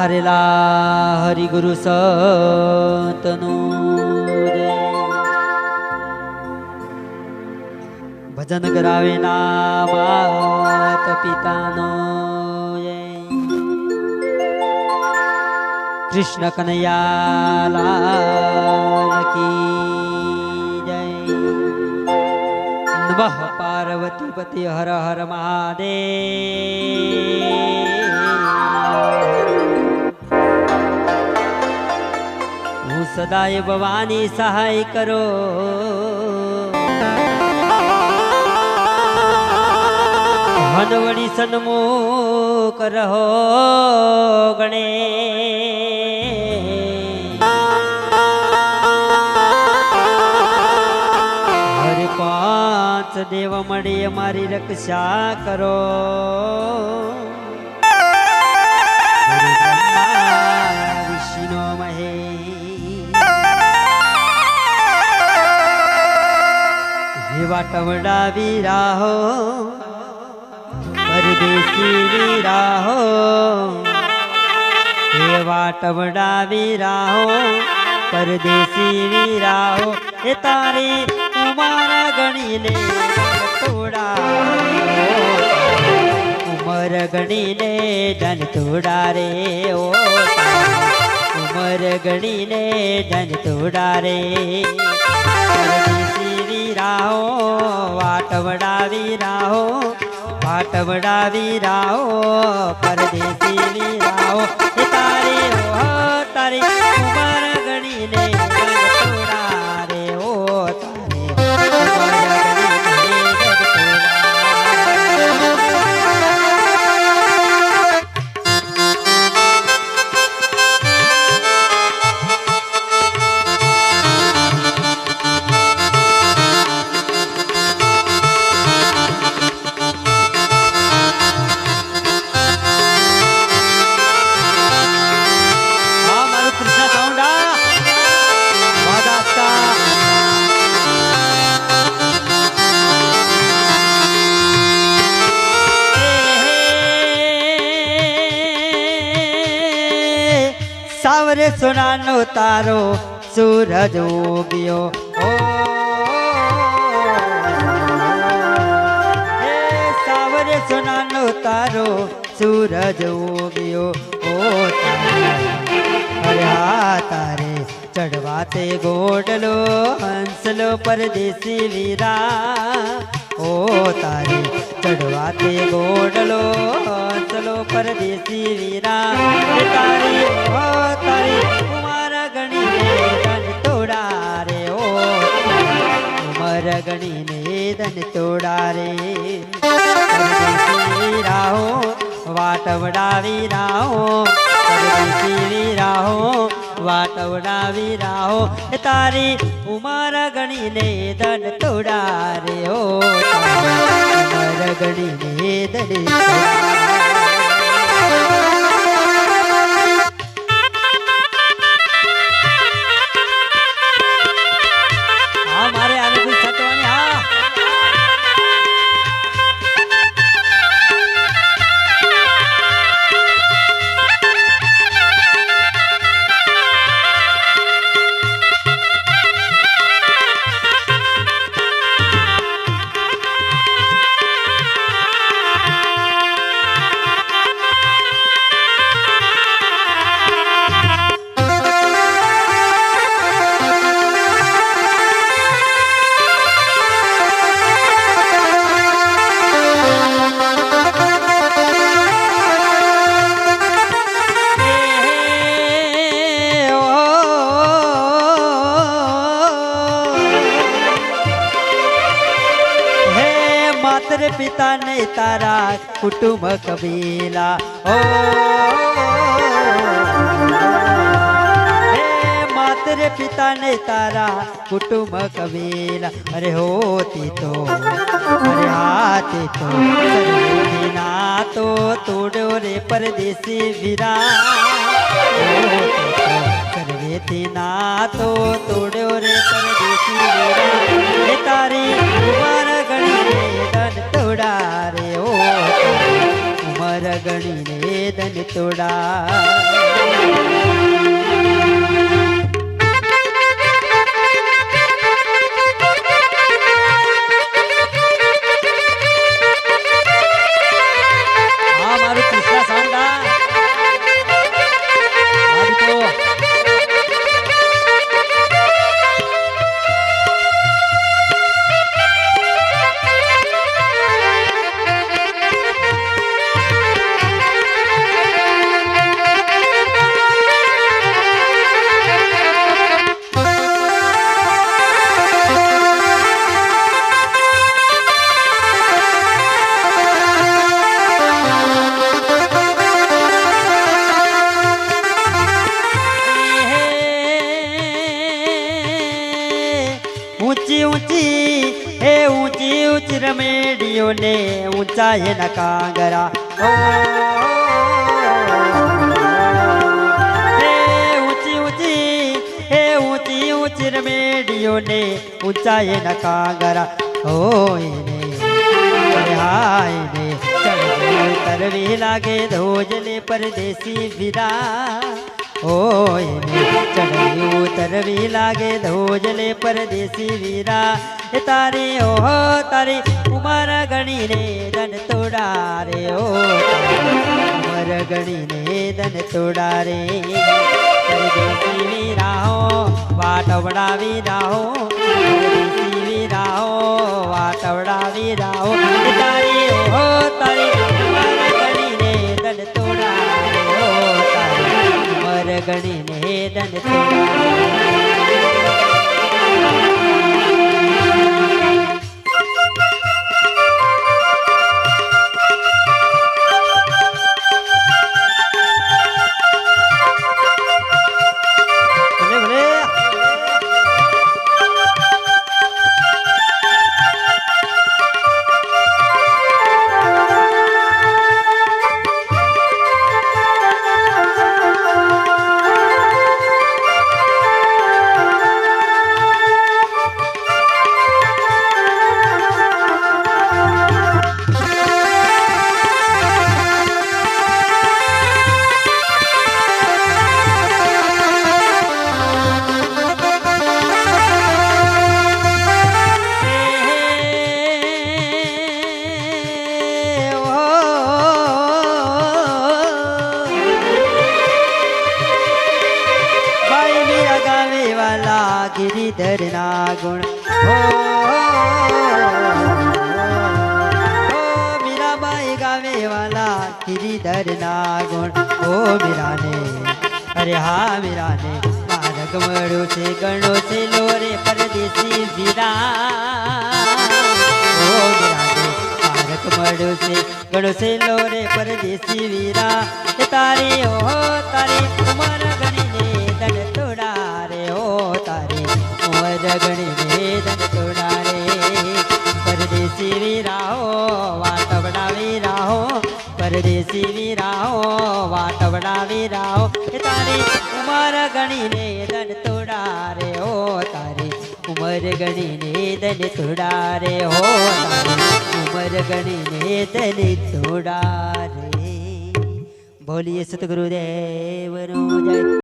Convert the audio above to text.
હારેલા હરિ ગુરુ સતનો ભજન કરાવે ના માત પિતાનો કૃષ્ણ કનૈયા લાલ કી જય નમઃ પાર્વતી પતિ હર હર મહાદેવ હું સદાય ભવાની સહાય કરો હનવડી સન્મુખ રહો ગણે હરે પાંચ દેવ મળી અમારી રક્ષા કરો વિષ્ણુ મહે વાટવડા વીરાહો પરદેશી વીરાહો હે વાટવડા વીરાહો પરદેશી વીરાહો એ તારી ઉમર ગણીને તોડા ઉમર ગણીને ધન તોડા રે ઓ ઉમર ગણીને ધન તોડા રે પરદેશી વીરાહો વાટવડા વીરાહો વાટવડા વીરાહો પરદેશી વીરાહો એ તારી તારી ઉમર ગણીને તોડા રે ઓ તારી ઉમર સાવરે સોનાનો તારો સૂરજ ઉગ્યો ઓ હે સાવરે સોનાનો તારો સૂરજ ઉગ્યો ઓ અરે હા તારે ચડવાતે ગોડલો હંસલો પરદેશી વીરા ઓ તારે ચડવાતે ગોડલો હંસલો પરદેશી વીરા તારી તારી ઉમર ગણીને ધન તોડા રે ઓ ઉમર ગણીને ધન તોડા રે પરદેશી વીરાહો વાટવડા વીરાહો પરદેશી વીરાહો વાટવડા વીરાહો તારી ઉમર ગણીને ધન તોડા રે ઓ ઉમર ગણીને ધન માતર પિતા ને તારા કુટુંબ કબીલા ઓ હે માતર પિતા ને તારા કુટુંબ કબીલા અરે હોતી તો અરે હાથી તો ના તો તોડો રે પરદેશી વીરા સર્વેથી ના તો તોડો રે પરદેશી વીરા તારી ઉમર ગણીને ધન તોડા રે ઓ ઉમર ઉમર ગણીને ધન તોડા ऊंची रमेडियो ने ऊंचा है न कांगरा ऊंची रमेडियो ने ऊंचा है न कांगरा हो हाय ने तरवी लागे धोजले परदेसी विरा ओ चढ़ी उतरवी लागे धोजले परदेसी वीरा तारी ओह तारी उमर गणी ने धन तोड़ा रे ओ उमर गणी ने धन तोड़ा रे परदेसी वीरा हो वाटवड़ा वीरा हो परदेसी वीरा हो वाटवड़ा वीरा हो तारी ओह तारी उमर गणी ने धन तोड़ा रे ओ तारी उमर गणी ने धन तोड़ा गिरिधर ना गुण हो मीरा बाई गावे वाला गिरिधर ना गुण हो मीरा ने अरे हाँ मीरा ने मार्ग मड़ो से गणो से लोरे परदेसी वीरा हो मीरा ने मार्ग मड़ो से गणो से लोरे परदेसी वीरा तारी ओ तारी उमर गणी ने धन तोड़ा रे ओ तारी उमर गणी ने धन तोड़ा रे परदेसी वीरा हो वाटवड़ा वीरा हो परदेसी वीरा हो वाटवड़ा वीरा हो तारी उमर गणी ने धन तोड़ा रे ओ तारी उमर गणी ने धन तोड़ा रे हो तारी उमर गणी ने धन तोड़ा रे बोलिए सतगुरुदेव रो जय।